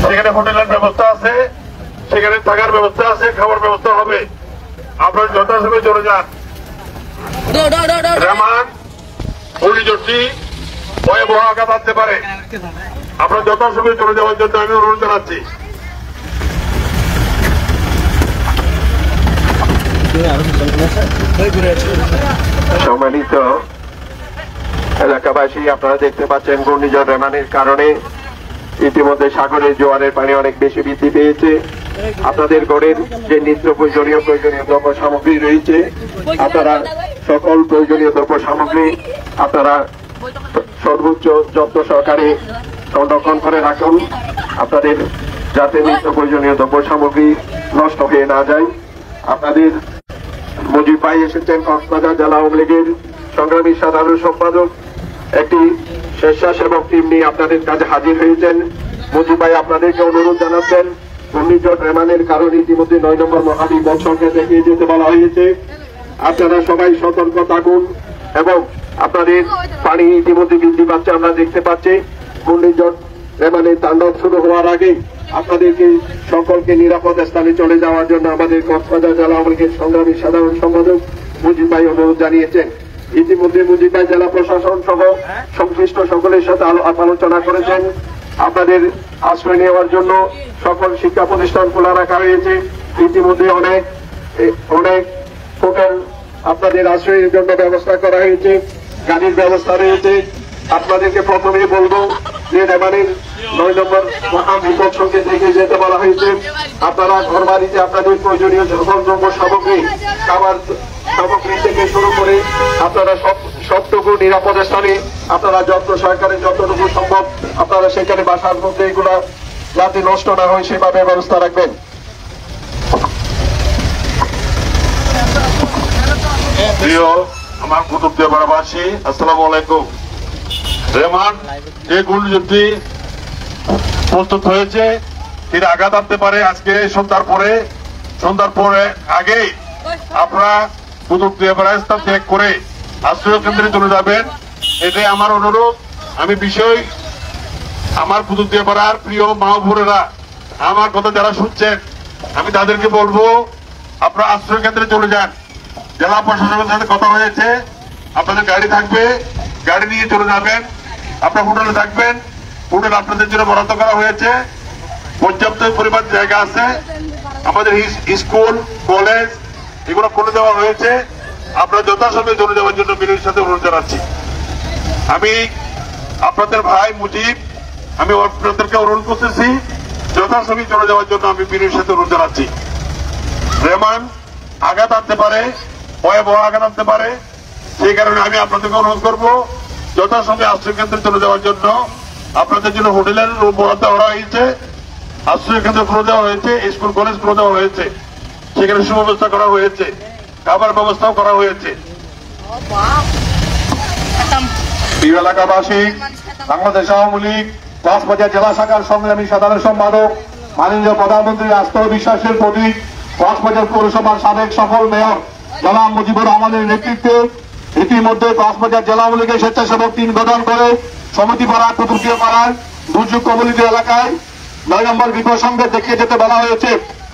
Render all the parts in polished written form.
সেখানে হোটেলের ব্যবস্থা আছে, সেখানে থাকার ব্যবস্থা আছে, খাবার ব্যবস্থা হবে। আপনারা যথাসময়ে চলে যান। রেমান ঘূর্ণিঝড়টি ভয়াবহ আঘাত আনতে পারে, আপনারা যথাসময়ে চলে যাওয়ার জন্য আমি অনুরোধ জানাচ্ছি। সম্মানিত এলাকাবাসী, আপনারা দেখতে পাচ্ছেন ঘূর্ণিঝড় রেমানের কারণে ইতিমধ্যে সাগরের জোয়ারের পানি অনেক বেশি বৃদ্ধি পেয়েছে। আপনাদের ঘরের যে নিত্য প্রয়োজনীয় দ্রব্য সামগ্রী রয়েছে, আপনারা সকল প্রয়োজনীয় দ্রব্য সামগ্রী আপনারা সর্বোচ্চ যত্ন সহকারে সংরক্ষণ করে রাখুন, আপনাদের যাতে নিত্য প্রয়োজনীয় দ্রব্য সামগ্রী নষ্ট হয়ে না যায়। আপনাদের মুজিব ভাই এসেছেন কক্সবাজার জেলা আওয়ামী লীগের সংগ্রামী সাধারণ সম্পাদক, একটি স্বেচ্ছাসেবক টিম নিয়ে আপনাদের কাছে হাজির হয়েছেন। মুজিব ভাই আপনাদেরকে অনুরোধ জানাচ্ছেন, ঘূর্ণিঝড় রেমানের কারণে ইতিমধ্যে 9 নম্বর মহাবিপদকে দেখিয়ে যেতে বলা হয়েছে। আপনারা সবাই সতর্ক থাকুন এবং আপনাদের পানি ইতিমধ্যে বৃদ্ধি পাচ্ছে, আমরা দেখতে পাচ্ছি। ঘূর্ণিঝড় রেমানের তাণ্ডব শুরু হওয়ার আগেই আপনাদেরকে সকলকে নিরাপদ স্থানে চলে যাওয়ার জন্য আমাদের কক্সবাজার জেলা আওয়ামী লীগের সংগ্রামী সাধারণ সম্পাদক মুজিব ভাই অনুরোধ জানিয়েছেন। ইতিমধ্যে মুজিব ভাই জেলা প্রশাসন সহ সংশ্লিষ্ট সকলের সাথে আলোচনা করেছেন। আপনাদের আশ্রয় নেওয়ার জন্য সকল শিক্ষা প্রতিষ্ঠান খোলা রাখা হয়েছে। ইতিমধ্যে অনেক হোটেল আপনাদের আশ্রয়ের জন্য ব্যবস্থা করা হয়েছে, গাড়ির ব্যবস্থা রয়েছে। আপনাদেরকে প্রথমেই বলবো যে রেমানের 9 নম্বর মহাবিপদ সঙ্গে দেখে যেতে বলা হয়েছে। আপনারা ঘর বাড়িতে আপনাদের প্রয়োজনীয় সকল দ্রব্য সামগ্রী, খাবার সামগ্রী থেকে শুরু করে আপনারা সবটুকু নিরাপদ স্থানে আপনারা যত্ন সহকারে যতটুকু সম্ভব আপনারা সেখানে বাসার মধ্যে এগুলা যাতে নষ্ট না হয় সেভাবে ব্যবস্থা রাখবেন। প্রিয় আমার কুতুবদিয়াপাড়াবাসী, আসসালামু আলাইকুম। রেমান যে ঘূর্ণিঝড়টি প্রস্তুত হয়েছে, এর আঘাত আনতে পারে। আজকে সন্ধ্যার পরে আগেই আপনারা কুতুবদিয়াপাড়া স্থান ত্যাগ করে আশ্রয় কেন্দ্রে চলে যাবেন, এটাই আমার অনুরোধ। আমি আমার কুতুবদিয়াপাড়ার প্রিয় মা বোনেরা, আমার কথা যারা শুনছেন, আমি তাদেরকে বলবো আপনারা আশ্রয় কেন্দ্রে চলে যান। জেলা প্রশাসনের সাথে কথা হয়েছে, আপনাদের গাড়ি থাকবে, গাড়ি নিয়ে চলে যাবেন। আপনার হোটেলে থাকবেন, হোটেল আপনাদের জন্য বরাদ্দ করা হয়েছে, পর্যাপ্ত পরিমাণ জায়গা আছে। আমাদের স্কুল কলেজ এগুলো খুলে দেওয়া হয়েছে। আপনারা যথাসময়ে চলে যাওয়ার জন্য বিনয়ের সাথে অনুরোধ জানাচ্ছি। আমি আপনাদের ভাই মুজিব, আমি আপনাদেরকে অনুরোধ করতেছি যথাসময়ে চলে যাওয়ার জন্য আমি বিনয়ের সাথে অনুরোধ জানাচ্ছি। রেমান আঘাত আনতে পারে, ভয়াবহ আঘাত আনতে পারে, সেই কারণে আমি আপনাদেরকে অনুরোধ করবো যথাসময়ে আশ্রয় কেন্দ্রে চলে যাওয়ার জন্য। আপনাদের জন্য হোটেলের রুম বরাদ্দ করা হয়েছে, আশ্রয় কেন্দ্র খুলে দেওয়া হয়েছে, স্কুল কলেজ খুলে দেওয়া হয়েছে, সেখানে সুব্যবস্থা করা হয়েছে, খাবার ব্যবস্থাও করা হয়েছে। প্রিয় এলাকাবাসী, বাংলাদেশ আওয়ামী লীগ কক্সবাজার জেলা শাখার সংগ্রামী সাধারণ সম্পাদক, মাননীয় প্রধানমন্ত্রীর আস্থা ও বিশ্বাসের প্রতীক কক্সবাজার পৌরসভার সাবেক সফল মেয়র জনাব মুজিবুর রহমানের নেতৃত্বে ইতিমধ্যে কক্সবাজার জেলা আওয়ামী লীগের স্বেচ্ছাসেবক টিম গঠন করে সমিতিপাড়া, কুতুবদিয়াপাড়ার দুর্যোগ কবলিত এলাকায় 9 নম্বর বিপদ সংকেত দেখিয়ে যেতে বলা হয়েছে।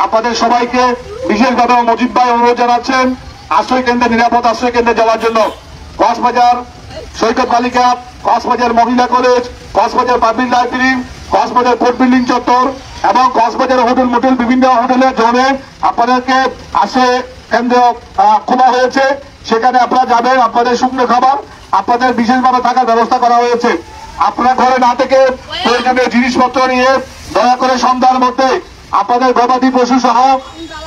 আপনাদের সবাইকে বিশেষভাবে মুজিব ভাই অনুরোধ জানাচ্ছেন আশ্রয় কেন্দ্রে, নিরাপদ আশ্রয় কেন্দ্রে যাওয়ার জন্য। কক্সবাজার সৈকত বালিকা, কক্সবাজার মহিলা college, Cox's Bazar public library, Cox's Bazar court building চত্বর এবং কক্সবাজার হোটেল মোটেল বিভিন্ন হোটেলের জোনে আপনাদেরকে আশ্রয় কেন্দ্র খোলা হয়েছে। সেখানে আপনারা যাবেন, আপনাদের শুকনো খাবার, আপনাদের বিশেষভাবে থাকার ব্যবস্থা করা হয়েছে। আপনারা ঘরে না থেকে প্রয়োজনীয় জিনিসপত্র নিয়ে দয়া করে সন্ধ্যার মধ্যে আপনাদের গবাদি পশু সহ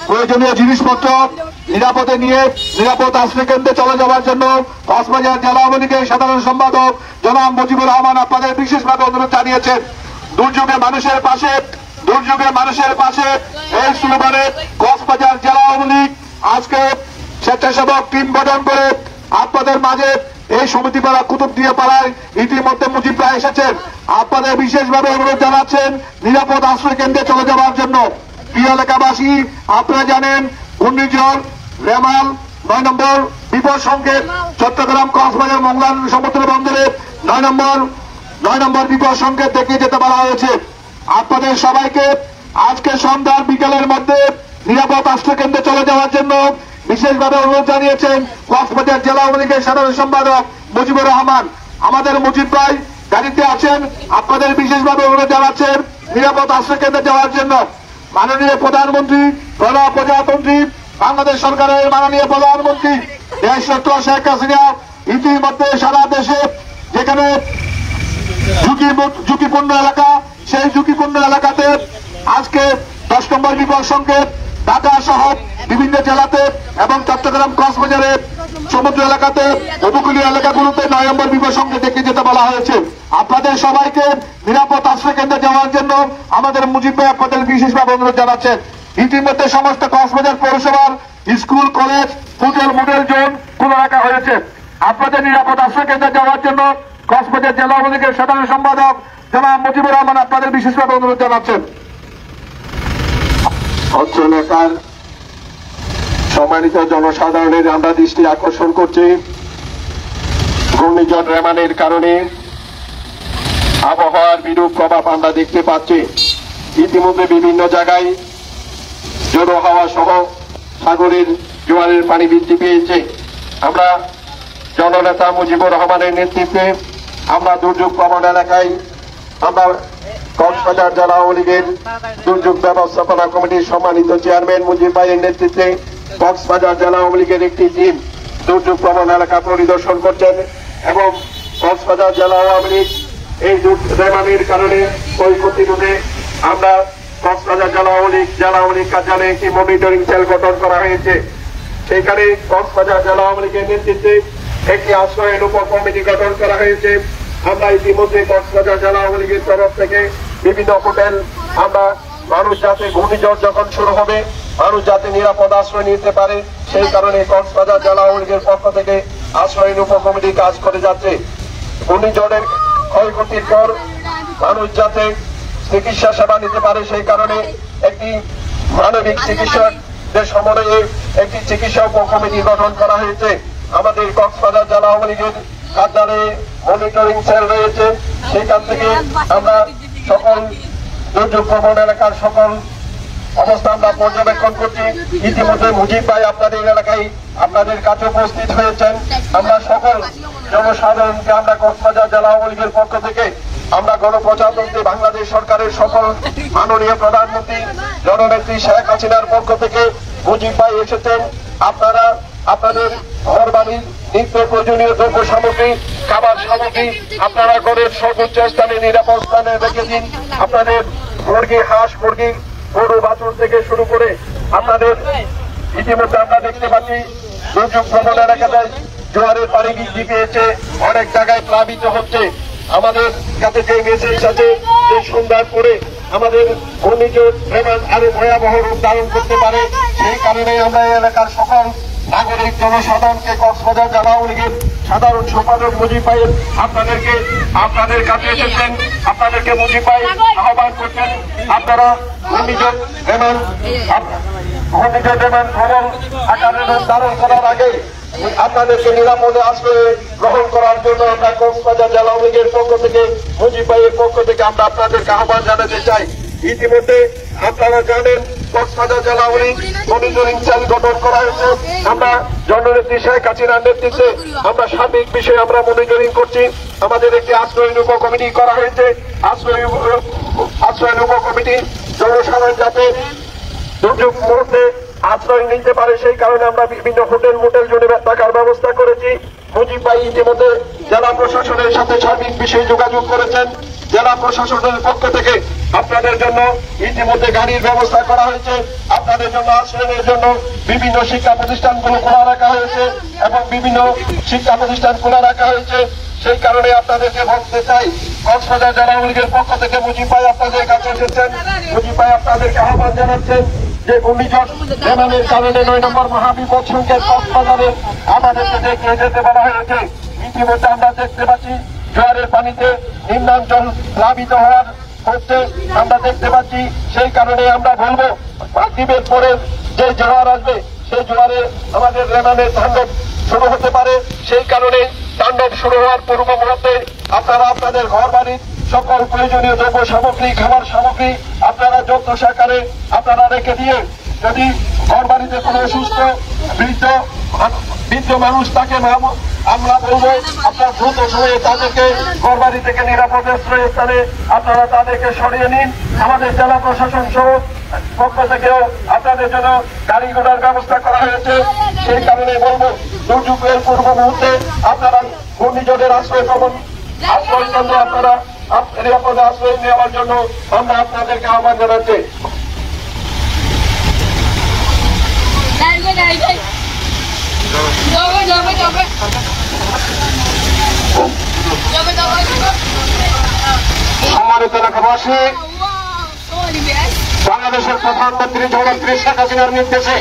প্রয়োজনীয় জিনিসপত্র নিরাপদে নিয়ে নিরাপদ আশ্রয় কেন্দ্রে চলে যাওয়ার জন্য কক্সবাজার জেলা আওয়ামী লীগের সাধারণ সম্পাদক জনাব মুজিবুর রহমান আপনাদের বিশেষভাবে অনুরোধ জানিয়েছেন। দুর্যোগে মানুষের পাশে এই স্লোগানে কক্সবাজার জেলা আওয়ামী লীগ আজকে স্বেচ্ছাসেবক টিম গঠন করে আপনাদের মাঝে এই সমিতিপাড়া কুতুবদিয়াপাড়ায় ইতিমধ্যে মুজিব ভাই এসেছেন। আপনাদের বিশেষভাবে অনুরোধ জানাচ্ছেন নিরাপদ আশ্রয় কেন্দ্রে চলে যাওয়ার জন্য। প্রিয় এলাকাবাসী, আপনারা জানেন ঘূর্ণিঝড় রেমাল 9 নম্বর বিপদ সংকেত চট্টগ্রাম কক্সবাজার মংলা সমুদ্র বন্দরে 9 নম্বর বিপদ সংকেত দেখিয়ে যেতে বলা হয়েছে। আপনাদের সবাইকে আজকে সন্ধ্যার বিকেলের মধ্যে নিরাপদ আশ্রয়কেন্দ্রে চলে যাওয়ার জন্য বিশেষভাবে অনুরোধ জানিয়েছেন কক্সবাজার জেলা আওয়ামী লীগের সাধারণ সম্পাদক মুজিবুর রহমান। আমাদের মুজিব ভাই গাড়িতে আছেন, আপনাদের বিশেষভাবে অনুরোধ জানাচ্ছেন নিরাপদ আশ্রয়কেন্দ্রে যাওয়ার জন্য। মাননীয় প্রধানমন্ত্রী, গণপ্রজাতন্ত্রী বাংলাদেশ সরকারের মাননীয় প্রধানমন্ত্রী দেশরত্ন শেখ হাসিনা ইতিমধ্যে সারা দেশে যেখানে ঝুঁকিপূর্ণ এলাকা, সেই ঝুঁকিপূর্ণ এলাকাতে আজকে 10 নম্বর বিপদ সংকেত ঢাকা সহ বিভিন্ন জেলাতে এবং চট্টগ্রাম কক্সবাজারে সমুদ্র এলাকাতে উপকূলীয় এলাকাগুলোতে 9 নম্বর বিপদ সংকেত দেখে যেতে বলা হয়েছে। আপনাদের সবাইকে নিরাপদ আশ্রয় কেন্দ্রে যাওয়ার জন্য আমাদের মুজিব ভাই আপনাদের বিশেষভাবে অনুরোধ জানাচ্ছেন। ইতিমধ্যে সমস্ত কক্সবাজার পৌরসভার school, college, hotel, motel zone খোলা রাখা হয়েছে। আপনাদের নিরাপদ আশ্রয় কেন্দ্রে যাওয়ার জন্য কক্সবাজার জেলা আওয়ামী লীগের সাধারণ সম্পাদক জনাব মুজিবুর রহমান আপনাদের বিশেষভাবে অনুরোধ জানাচ্ছেন। অত্র এলাকার সম্মানিত জনসাধারণের আমরা দৃষ্টি আকর্ষণ করছি, ঘূর্ণিঝড় রেমানের কারণে আবহাওয়ার বিরূপ প্রভাব আমরা দেখতে পাচ্ছি। ইতিমধ্যে বিভিন্ন জায়গায় জোড়ো হাওয়া সহ সাগরের জোয়ারের পানি বৃদ্ধি পেয়েছে। আমরা জননেতা মুজিবুর রহমানের নেতৃত্বে আমরা দুর্যোগ প্রবণ এলাকায় আমরা কক্সবাজার জেলা আওয়ামী লীগের দুর্যোগ ব্যবস্থাপনা কমিটির সম্মানিত চেয়ারম্যান মুজিব ভাইয়ের নেতৃত্বে কক্সবাজার জেলা আওয়ামী লীগের একটি টিম দুর্যোগ প্রবণ এলাকা পরিদর্শন করছেন এবং কক্সবাজার জেলা আওয়ামী লীগ এই রেমানির কারণে ক্ষয়ক্ষতি রোধে আমরা কক্সবাজার জেলা আওয়ামী লীগ কার্যালয়ে একটি মনিটরিং সেল গঠন করা হয়েছে। সেখানে কক্সবাজার জেলা আওয়ামী লীগের নেতৃত্বে একটি আশ্রয়ের উপর কমিটি গঠন করা হয়েছে। আমরা ইতিমধ্যে কক্সবাজার জেলা আওয়ামী লীগের তরফ থেকে বিভিন্ন হোটেল আমরা মানুষ যাতে ঘূর্ণিঝড় যখন শুরু হবে মানুষ যাতে নিরাপদ আশ্রয় নিতে পারে সেই কারণে কক্সবাজার জেলা আওয়ামী লীগের পক্ষ থেকে আশ্রয়ের উপ কমিটি কাজ করে যাচ্ছে। ঘূর্ণিঝড়ের ক্ষয়ক্ষতির পর মানুষ যাতে চিকিৎসা সেবা নিতে পারে সেই কারণে একটি মানবিক চিকিৎসকদের সমন্বয়ে একটি চিকিৎসা উপ কমিটি গঠন করা হয়েছে। আমাদের কক্সবাজার জেলা আওয়ামী লীগের কার্যালয়ে মনিটরিং সেল রয়েছে, সেখান থেকে আমরা সকল দুর্যোগ প্রবণ এলাকার সকল অবস্থা আমরা পর্যবেক্ষণ করছি। ইতিমধ্যে মুজিব ভাই আপনাদের এলাকায় আপনাদের কাছে উপস্থিত হয়েছেন। আমরা সকল জনসাধারণকে আমরা কক্সবাজার জেলা আওয়ামী লীগের পক্ষ থেকে আমরা গণপ্রজাতন্ত্রী বাংলাদেশ সরকারের সকল মাননীয় প্রধানমন্ত্রী জননেত্রী শেখ হাসিনার পক্ষ থেকে মুজিব ভাই এসেছেন। আপনারা আপনাদের ঘর বাড়ির নিত্য প্রয়োজনীয় দ্রব্য সামগ্রী, খাবার সামগ্রী আপনারা ঘরের সর্বোচ্চ স্থানে নিরাপদ স্থানে রেখে দিন। আপনাদের মুরগি, হাঁস, মুরগি, গরু, বাছুর থেকে শুরু করে আপনাদের ইতিমধ্যে আমরা দেখতে পাচ্ছি দুর্যোগ প্রবণ এলাকায় জোয়ারের পানি বৃদ্ধি পেয়েছে, অনেক জায়গায় প্লাবিত হচ্ছে। আমাদের কাছে যে মেসেজ আছে যে সন্ধ্যার পরে আমাদের ঘূর্ণিঝড় রেমান আরো ভয়াবহ রূপ ধারণ করতে পারে, সেই কারণে আমরা এই এলাকার সকল নাগরিক জনসাধারণকে কক্সবাজার জেলা আওয়ামী লীগের সাধারণ সম্পাদক মুজিব ভাই আপনাদের কাছে এসেছেন। আপনাদেরকে মুজিব ভাই আহ্বান করছেন আপনারা ঘূর্ণিঝড় রেমান প্রবল আকারে রূপ ধারণ করার আগে আপনাদেরকে নিরাপদে আশ্রয় গ্রহণ করার জন্য আমরা কক্সবাজার জেলা আওয়ামী লীগের পক্ষ থেকে মুজিব ভাইয়ের পক্ষ থেকে আমরা আপনাদেরকে আহ্বান জানাতে চাই। ইতিমধ্যে আপনারা জানেন কক্সবাজার জেলা আওয়ামী লীগ মনিটরিং সেল গঠন করা হয়েছে। আমরা জননেত্রী শেখ হাসিনার নেতৃত্বে আমরা সার্বিক বিষয়ে আমরা মনিটরিং করছি। আমাদের একটি আশ্রয়ের উপ কমিটি করা হয়েছে। আশ্রয়ের উপ কমিটি জনসাধারণ যাতে দুর্যোগ মুহূর্তে আশ্রয় নিতে পারে সেই কারণে আমরা বিভিন্ন হোটেল, মোটেল জোনে থাকার ব্যবস্থা করেছি। মুজিব ভাই ইতিমধ্যে জেলা প্রশাসনের সাথে সার্বিক বিষয়ে যোগাযোগ করেছেন। জেলা প্রশাসনের পক্ষ থেকে আপনাদের জন্য ইতিমধ্যে গাড়ির ব্যবস্থা করা হয়েছে। আপনাদের জন্য আশ্রয়ের জন্য বিভিন্ন শিক্ষা প্রতিষ্ঠানগুলো খোলা রাখা হয়েছে এবং বিভিন্ন শিক্ষা প্রতিষ্ঠান খোলা রাখা হয়েছে। সেই কারণে আপনাদেরকে বলতে চাই কক্সবাজার জেলা আওয়ামী লীগের পক্ষ থেকে মুজিব ভাই আপনাদের কাছে এসেছেন। মুজিব ভাই আপনাদেরকে আহ্বান জানাচ্ছেন যে ঘূর্ণিঝড় রেমানের কারণে 9 নম্বর মহাবিপদ সংকেত কক্সবাজারে আমাদেরকে দেখে যেতে বলা হয়েছে। ইতিমধ্যে আমরা দেখতে পাচ্ছি জোয়ারের পানিতে নিম্নাঞ্চল প্লাবিত হচ্ছে আমরা দেখতে পাচ্ছি। সেই কারণে আমরা বলবো মাগরিবের পরে যে জোয়ার আসবে সেই জোয়ারে আমাদের রেমানের তাণ্ডব শুরু হতে পারে। সেই কারণে তাণ্ডব শুরু হওয়ার পূর্ব মুহূর্তে আপনারা আপনাদের ঘর বাড়ি সকল প্রয়োজনীয় দ্রব্য সামগ্রী, খাবার সামগ্রী আপনারা যত্ন সহকারে আপনারা রেখে দিয়ে, যদি ঘর বাড়িতে কোনো অসুস্থ বৃদ্ধ মানুষ থাকে, আমরা বলবো আপনার দ্রুত সময়ে তাদেরকে ঘর বাড়ি থেকে নিরাপদ স্থানে আপনারা তাদেরকে সরিয়ে নিন। আমাদের জেলা প্রশাসন সহ পক্ষ থেকেও আপনাদের জন্য গাড়ি ঘোড়ার ব্যবস্থা করা হয়েছে। সেই কারণে বলবো, দুর্যোগের পূর্ব মুহূর্তে আপনারা ঘূর্ণিঝড়ের আশ্রয়কেন্দ্র আপনারা নিরাপদে আশ্রয় নেওয়ার জন্য আমরা আপনাদেরকে আহ্বান জানাচ্ছি। সম্মানিত এলাকাবাসী, বাংলাদেশের প্রধানমন্ত্রী জননেত্রী শেখ হাসিনার নির্দেশে